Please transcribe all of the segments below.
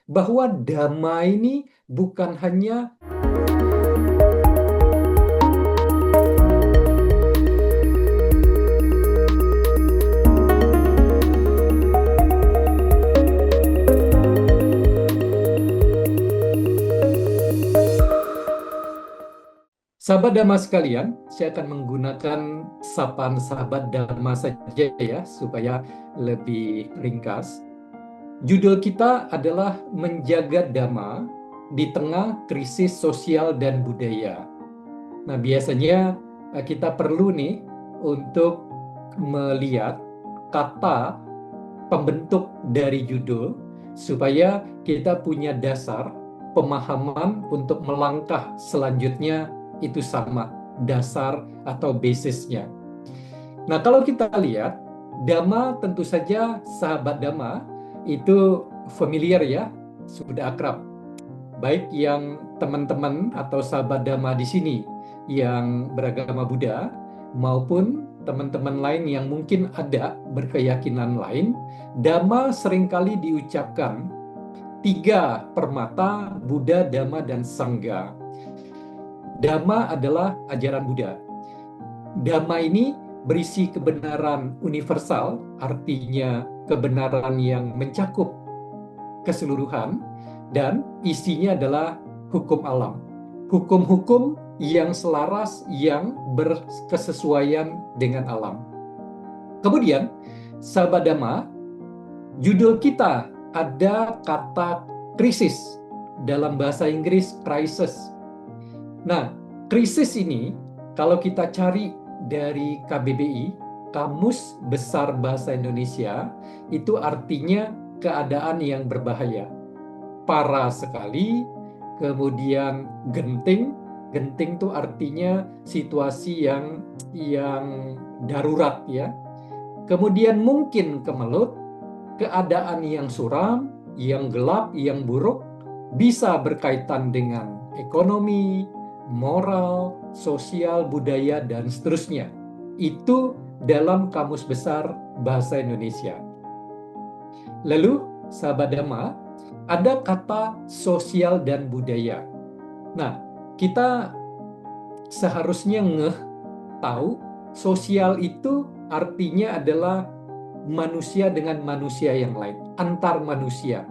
bahwa dhamma ini bukan hanya sahabat Dhamma sekalian, saya akan menggunakan sapaan sahabat Dhamma saja ya, supaya lebih ringkas. Judul kita adalah Menjaga Dhamma di Tengah Krisis Sosial dan Budaya. Nah, biasanya kita perlu nih untuk melihat kata pembentuk dari judul supaya kita punya dasar pemahaman untuk melangkah selanjutnya itu sama, dasar atau basisnya. Nah, kalau kita lihat, Dhamma tentu saja sahabat Dhamma itu familiar ya, sudah akrab. Baik yang teman-teman atau sahabat Dhamma di sini yang beragama Buddha maupun teman-teman lain yang mungkin ada berkeyakinan lain, Dhamma seringkali diucapkan 3 permata Buddha, Dhamma, dan Sangha. Dhamma adalah ajaran Buddha. Dhamma ini berisi kebenaran universal, artinya kebenaran yang mencakup keseluruhan, dan isinya adalah hukum alam. Hukum-hukum yang selaras, yang berkesesuaian dengan alam. Kemudian, sahabat Dhamma, judul kita ada kata krisis, dalam bahasa Inggris crisis. Nah, krisis ini kalau kita cari dari KBBI, Kamus Besar Bahasa Indonesia, itu artinya keadaan yang berbahaya. Parah sekali, kemudian genting. Genting itu artinya situasi yang darurat ya. Kemudian mungkin kemelut, keadaan yang suram, yang gelap, yang buruk, bisa berkaitan dengan ekonomi, moral, sosial, budaya, dan seterusnya. Itu dalam Kamus Besar Bahasa Indonesia. Lalu, sahabat Dhamma, ada kata sosial dan budaya. Nah, kita seharusnya tahu sosial itu artinya adalah manusia dengan manusia yang lain, antar manusia.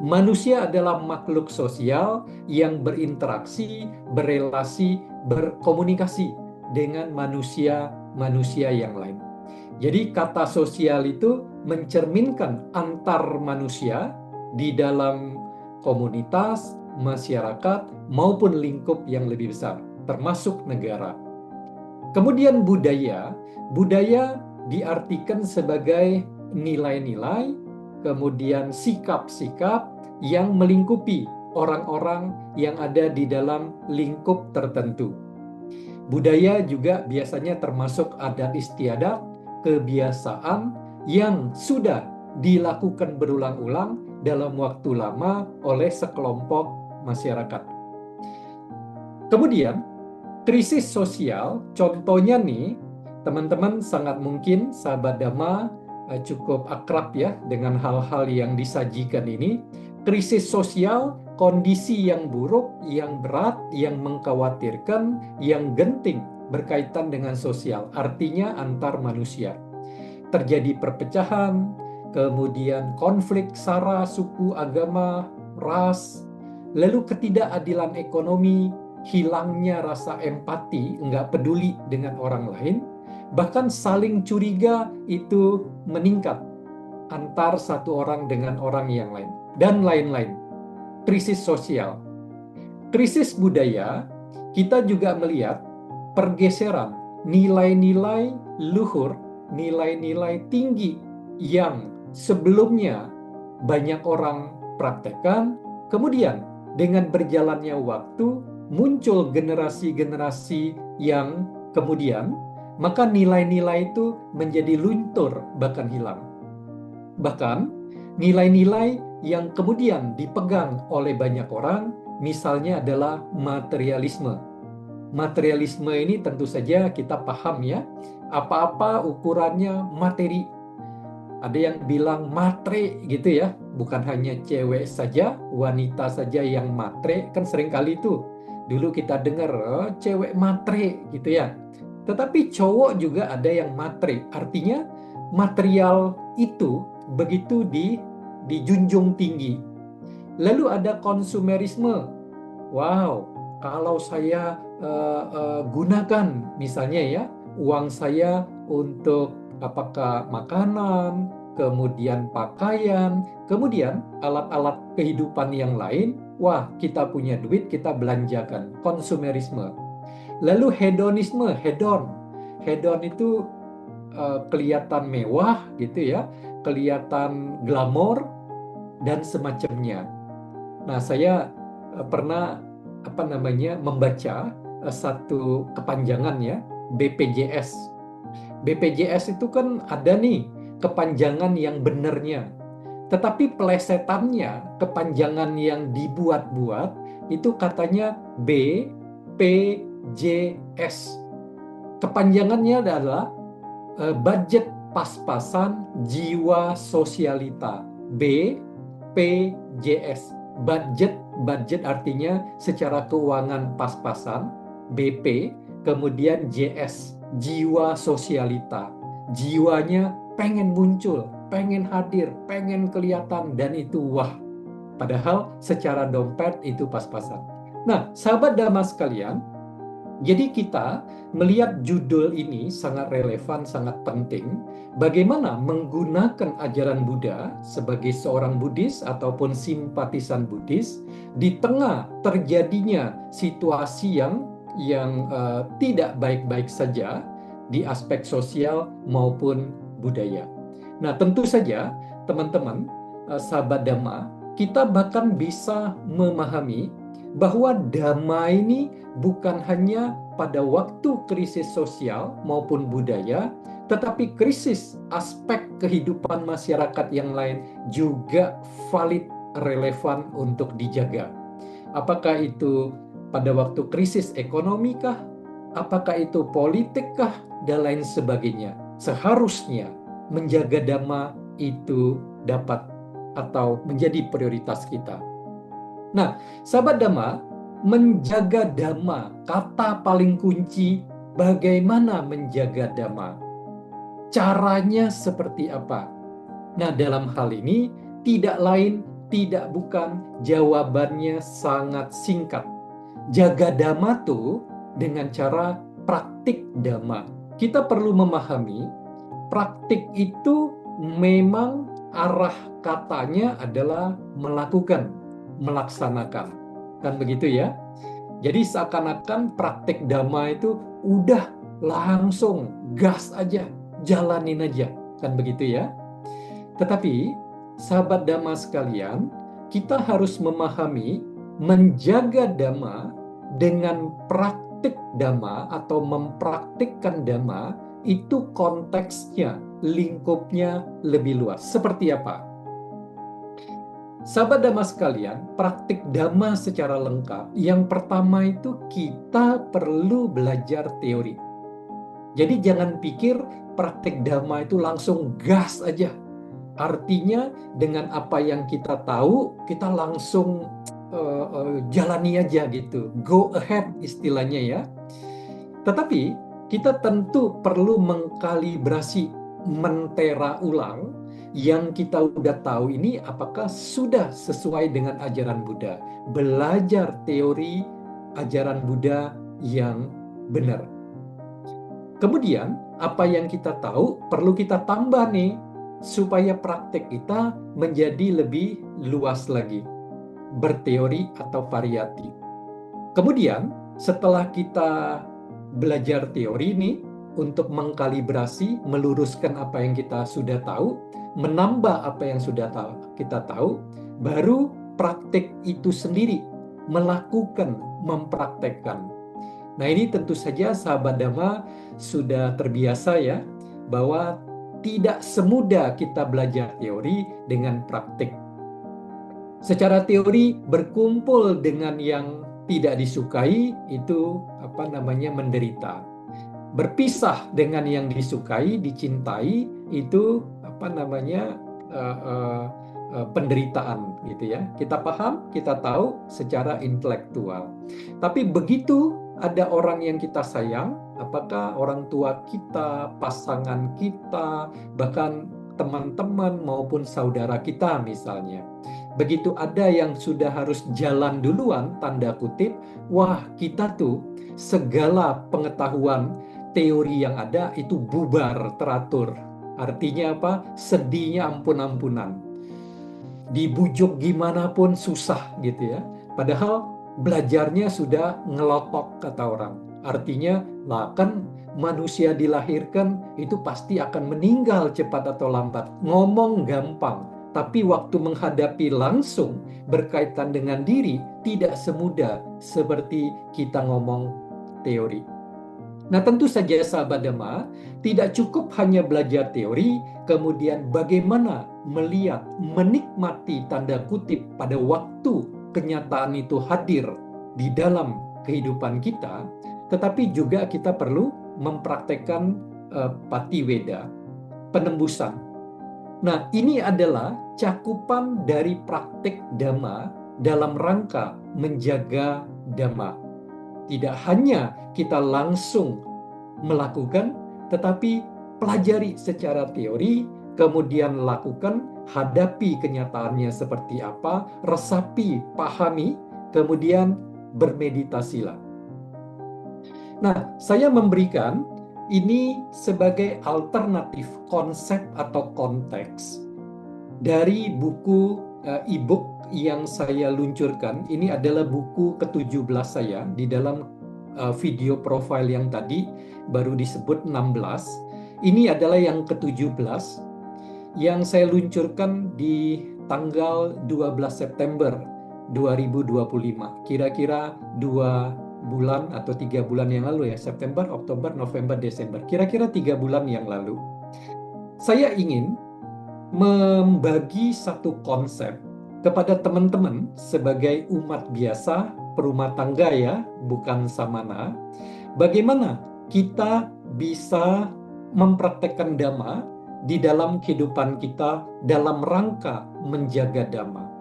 Manusia adalah makhluk sosial yang berinteraksi, berelasi, berkomunikasi dengan manusia-manusia yang lain. Jadi kata sosial itu mencerminkan antar manusia di dalam komunitas, masyarakat, maupun lingkup yang lebih besar, termasuk negara. Kemudian budaya diartikan sebagai nilai-nilai, kemudian sikap-sikap yang melingkupi orang-orang yang ada di dalam lingkup tertentu. Budaya juga biasanya termasuk adat istiadat, kebiasaan yang sudah dilakukan berulang-ulang dalam waktu lama oleh sekelompok masyarakat. Kemudian, krisis sosial, contohnya nih, teman-teman sangat mungkin sahabat Dhamma cukup akrab ya dengan hal-hal yang disajikan ini. Krisis sosial, kondisi yang buruk, yang berat, yang mengkhawatirkan, yang genting berkaitan dengan sosial, artinya antar manusia. Terjadi perpecahan, kemudian konflik sara, suku, agama, ras, lalu ketidakadilan ekonomi, hilangnya rasa empati, nggak peduli dengan orang lain, bahkan saling curiga itu meningkat antar satu orang dengan orang yang lain, dan lain-lain. Krisis sosial. Krisis budaya, kita juga melihat pergeseran nilai-nilai luhur, nilai-nilai tinggi yang sebelumnya banyak orang praktekkan, kemudian dengan berjalannya waktu muncul generasi-generasi yang kemudian maka nilai-nilai itu menjadi luntur bahkan hilang. Bahkan nilai-nilai yang kemudian dipegang oleh banyak orang misalnya adalah materialisme. Materialisme ini tentu saja kita paham ya, apa-apa ukurannya materi. Ada yang bilang matre gitu ya, bukan hanya cewek saja, wanita saja yang matre. Kan seringkali itu dulu kita dengar cewek matre gitu ya. Tetapi cowok juga ada yang matre. Artinya material itu begitu dijunjung tinggi. Lalu ada konsumerisme. Wow, kalau saya gunakan misalnya ya uang saya untuk apakah makanan, kemudian pakaian, kemudian alat-alat kehidupan yang lain, wah kita punya duit kita belanjakan, konsumerisme. Lalu hedonisme, hedon. Hedon itu kelihatan mewah gitu ya, kelihatan glamor dan semacamnya. Nah, saya pernah membaca satu kepanjangan ya, BPJS. BPJS itu kan ada nih kepanjangan yang benernya. Tetapi plesetannya, kepanjangan yang dibuat-buat itu katanya BPJS. Kepanjangannya adalah budget pas-pasan jiwa sosialita. BPJS. Budget artinya secara keuangan pas-pasan, BP, kemudian JS, jiwa sosialita. Jiwanya pengen muncul, pengen hadir, pengen kelihatan, dan itu wah. Padahal secara dompet itu pas-pasan. Nah, sahabat Dhamma sekalian, jadi kita melihat judul ini sangat relevan, sangat penting. Bagaimana menggunakan ajaran Buddha sebagai seorang Buddhis ataupun simpatisan Buddhis di tengah terjadinya situasi yang tidak baik-baik saja di aspek sosial maupun budaya. Nah, tentu saja teman-teman, sahabat Dhamma, kita bahkan bisa memahami bahwa Dhamma ini bukan hanya pada waktu krisis sosial maupun budaya, tetapi krisis aspek kehidupan masyarakat yang lain juga valid, relevan untuk dijaga. Apakah itu pada waktu krisis ekonomi kah? Apakah itu politik kah? Dan lain sebagainya. Seharusnya menjaga Dhamma itu dapat atau menjadi prioritas kita. Nah, sahabat Dhamma, menjaga Dhamma, kata paling kunci bagaimana menjaga Dhamma. Caranya seperti apa? Nah, dalam hal ini tidak lain, tidak bukan, jawabannya sangat singkat. Jaga Dhamma tuh dengan cara praktik Dhamma. Kita perlu memahami praktik itu memang arah katanya adalah melakukan, melaksanakan. Kan begitu ya? Jadi seakan-akan praktik Dhamma itu udah langsung gas aja, jalanin aja. Kan begitu ya? Tetapi sahabat Dhamma sekalian, kita harus memahami menjaga Dhamma dengan praktik Dhamma atau mempraktikkan Dhamma itu konteksnya, lingkupnya lebih luas. Seperti apa? Sahabat Dhamma sekalian, praktik Dhamma secara lengkap, yang pertama itu kita perlu belajar teori. Jadi jangan pikir praktik Dhamma itu langsung gas aja. Artinya dengan apa yang kita tahu, kita langsung jalani aja gitu. Go ahead istilahnya ya. Tetapi kita tentu perlu mengkalibrasi, mentera ulang yang kita udah tahu ini apakah sudah sesuai dengan ajaran Buddha. Belajar teori ajaran Buddha yang benar. Kemudian apa yang kita tahu perlu kita tambah nih supaya praktek kita menjadi lebih luas lagi. Berteori atau variatif. Kemudian setelah kita belajar teori ini untuk mengkalibrasi, meluruskan apa yang kita sudah tahu, menambah apa yang sudah kita tahu, baru praktek itu sendiri, melakukan, mempraktekkan. Nah ini tentu saja sahabat Dhamma sudah terbiasa ya, bahwa tidak semudah kita belajar teori dengan praktik. Secara teori berkumpul dengan yang tidak disukai itu menderita. Berpisah dengan yang disukai, dicintai itu penderitaan gitu ya. Kita paham, kita tahu secara intelektual. Tapi begitu ada orang yang kita sayang, apakah orang tua kita, pasangan kita, bahkan teman-teman maupun saudara kita misalnya. Begitu ada yang sudah harus jalan duluan, tanda kutip, wah kita tuh segala pengetahuan teori yang ada itu bubar teratur. Artinya apa? Sedihnya ampun-ampunan. Dibujuk gimana pun susah gitu ya. Padahal belajarnya sudah ngelotok kata orang. Artinya, lah kan manusia dilahirkan itu pasti akan meninggal cepat atau lambat. Ngomong gampang, tapi waktu menghadapi langsung berkaitan dengan diri tidak semudah seperti kita ngomong teori. Nah, tentu saja sahabat Dhamma, tidak cukup hanya belajar teori, kemudian bagaimana melihat, menikmati tanda kutip pada waktu kenyataan itu hadir di dalam kehidupan kita, tetapi juga kita perlu mempraktekkan patiweda, penembusan. Nah, ini adalah cakupan dari praktek Dhamma dalam rangka menjaga Dhamma. Tidak hanya kita langsung melakukan, tetapi pelajari secara teori, kemudian lakukan, hadapi kenyataannya seperti apa, resapi, pahami, kemudian bermeditasilah. Nah, saya memberikan ini sebagai alternatif konsep atau konteks dari buku e-book yang saya luncurkan. Ini adalah buku ke-17 saya di dalam video profile yang tadi baru disebut 16. Ini adalah yang ke-17 yang saya luncurkan di tanggal 12 September 2025. Kira-kira 2 bulan atau 3 bulan yang lalu ya, September, Oktober, November, Desember. Kira-kira 3 bulan yang lalu. Saya ingin membagi satu konsep kepada teman-teman sebagai umat biasa, perumah tangga ya, bukan samana. Bagaimana kita bisa mempraktekkan Dhamma di dalam kehidupan kita dalam rangka menjaga Dhamma.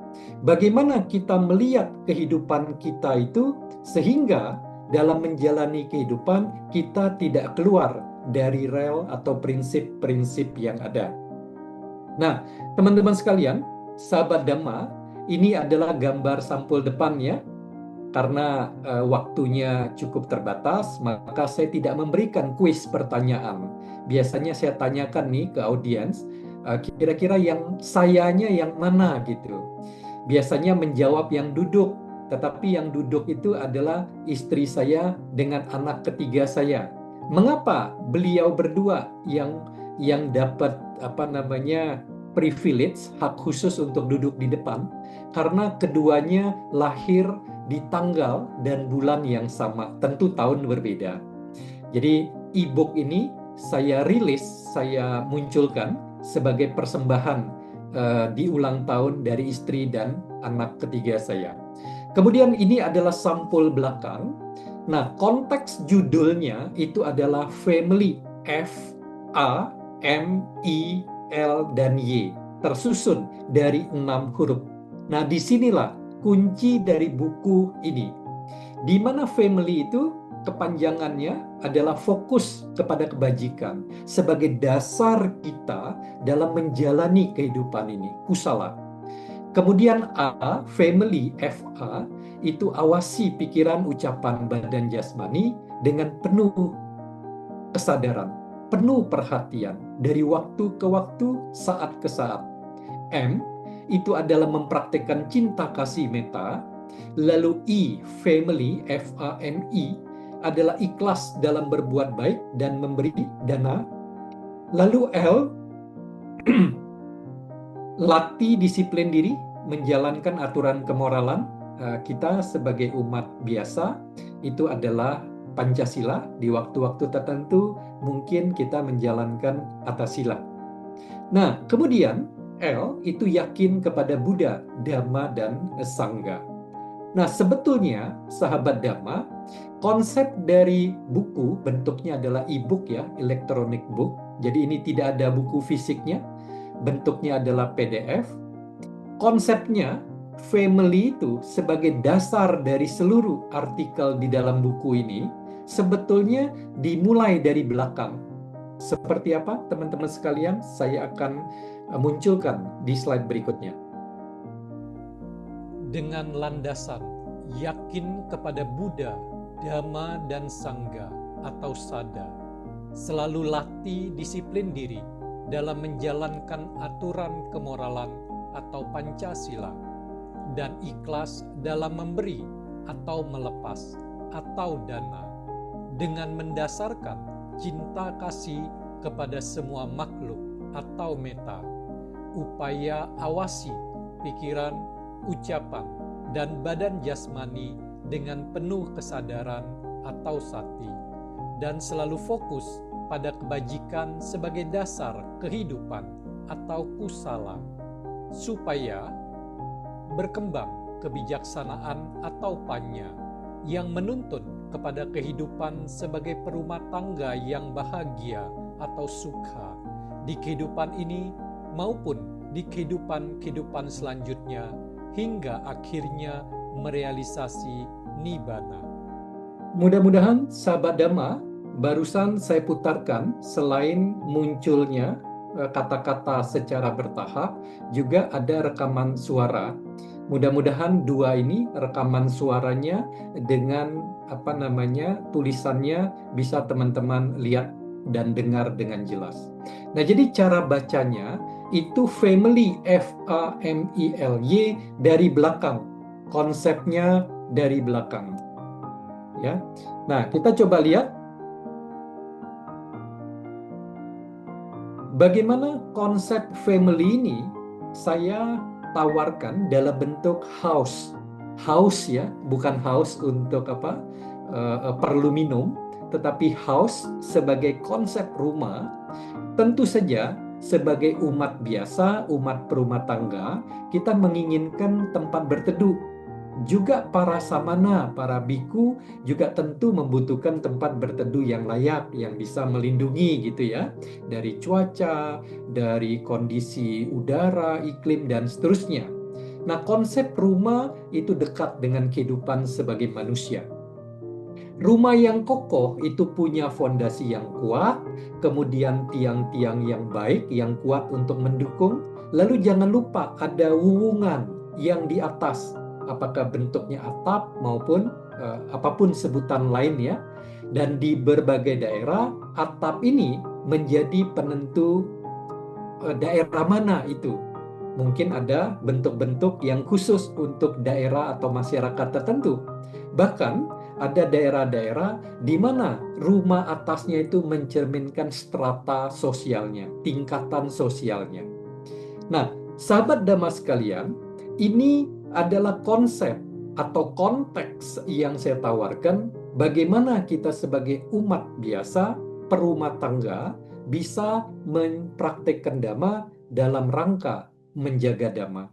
Bagaimana kita melihat kehidupan kita itu sehingga dalam menjalani kehidupan kita tidak keluar dari rel atau prinsip-prinsip yang ada. Nah, teman-teman sekalian, sahabat Dhamma, ini adalah gambar sampul depannya. Karena waktunya cukup terbatas, maka saya tidak memberikan kuis pertanyaan. Biasanya saya tanyakan nih ke audiens, kira-kira yang sayanya yang mana gitu. Biasanya menjawab yang duduk, tetapi yang duduk itu adalah istri saya dengan anak ketiga saya. Mengapa beliau berdua yang dapat privilege, hak khusus untuk duduk di depan? Karena keduanya lahir di tanggal dan bulan yang sama, tentu tahun berbeda. Jadi e-book ini saya rilis, saya munculkan sebagai persembahan di ulang tahun dari istri dan anak ketiga saya. Kemudian ini adalah sampul belakang. Nah, konteks judulnya itu adalah Family, F, A, M, I, L, dan Y, tersusun dari 6 huruf. Nah, disinilah kunci dari buku ini, di mana family itu kepanjangannya adalah fokus kepada kebajikan sebagai dasar kita dalam menjalani kehidupan ini, kusala. Kemudian A, family, FA, itu awasi pikiran, ucapan, badan jasmani dengan penuh kesadaran, penuh perhatian dari waktu ke waktu, saat ke saat. M, itu adalah mempraktekkan cinta kasih meta. Lalu I, family, FAMI, adalah ikhlas dalam berbuat baik dan memberi dana. Lalu L, latih disiplin diri, menjalankan aturan kemoralan. Kita sebagai umat biasa, itu adalah Pancasila. Di waktu-waktu tertentu, mungkin kita menjalankan Atasila. Nah, kemudian L itu yakin kepada Buddha, Dhamma, dan Sangha. Nah, sebetulnya sahabat Dhamma, konsep dari buku bentuknya adalah e-book ya, electronic book. Jadi ini tidak ada buku fisiknya, bentuknya adalah PDF. konsepnya family itu sebagai dasar dari seluruh artikel di dalam buku ini sebetulnya dimulai dari belakang. Seperti apa, teman-teman sekalian? Saya akan munculkan di slide berikutnya. Dengan landasan yakin kepada Buddha, Dhamma, dan Sangha atau Sada, selalu latih disiplin diri dalam menjalankan aturan kemoralan atau Pancasila, dan ikhlas dalam memberi atau melepas atau dana, dengan mendasarkan cinta kasih kepada semua makhluk atau meta, upaya awasi pikiran, ucapan, dan badan jasmani dengan penuh kesadaran atau sati, dan selalu fokus pada kebajikan sebagai dasar kehidupan atau kusala, supaya berkembang kebijaksanaan atau panya yang menuntun kepada kehidupan sebagai perumah tangga yang bahagia atau sukha di kehidupan ini maupun di kehidupan selanjutnya hingga akhirnya merealisasi nibbana. Mudah-mudahan sahabat Dhamma, barusan saya putarkan selain munculnya kata-kata secara bertahap, juga ada rekaman suara. Mudah-mudahan dua ini rekaman suaranya dengan tulisannya bisa teman-teman lihat dan dengar dengan jelas. Nah, jadi cara bacanya itu family, F-A-M-I-L-Y, dari belakang. Konsepnya dari belakang. Ya. Nah, kita coba lihat bagaimana konsep family ini saya tawarkan dalam bentuk house. House ya, bukan house untuk perlu minum, tetapi house sebagai konsep rumah. Tentu saja sebagai umat biasa, umat perumah tangga, kita menginginkan tempat berteduh. Juga para samana, para biku juga tentu membutuhkan tempat berteduh yang layak, yang bisa melindungi gitu ya, dari cuaca, dari kondisi udara, iklim, dan seterusnya. Nah, konsep rumah itu dekat dengan kehidupan sebagai manusia. Rumah yang kokoh itu punya fondasi yang kuat, kemudian tiang-tiang yang baik, yang kuat untuk mendukung. Lalu jangan lupa ada wuwungan yang di atas, apakah bentuknya atap maupun apapun sebutan lain ya. Dan di berbagai daerah, atap ini menjadi penentu daerah mana itu. Mungkin ada bentuk-bentuk yang khusus untuk daerah atau masyarakat tertentu. Bahkan ada daerah-daerah di mana rumah atasnya itu mencerminkan strata sosialnya, tingkatan sosialnya. Nah, sahabat Dhamma sekalian, ini adalah konsep atau konteks yang saya tawarkan bagaimana kita sebagai umat biasa, perumah tangga, bisa mempraktikkan Dhamma dalam rangka menjaga Dhamma.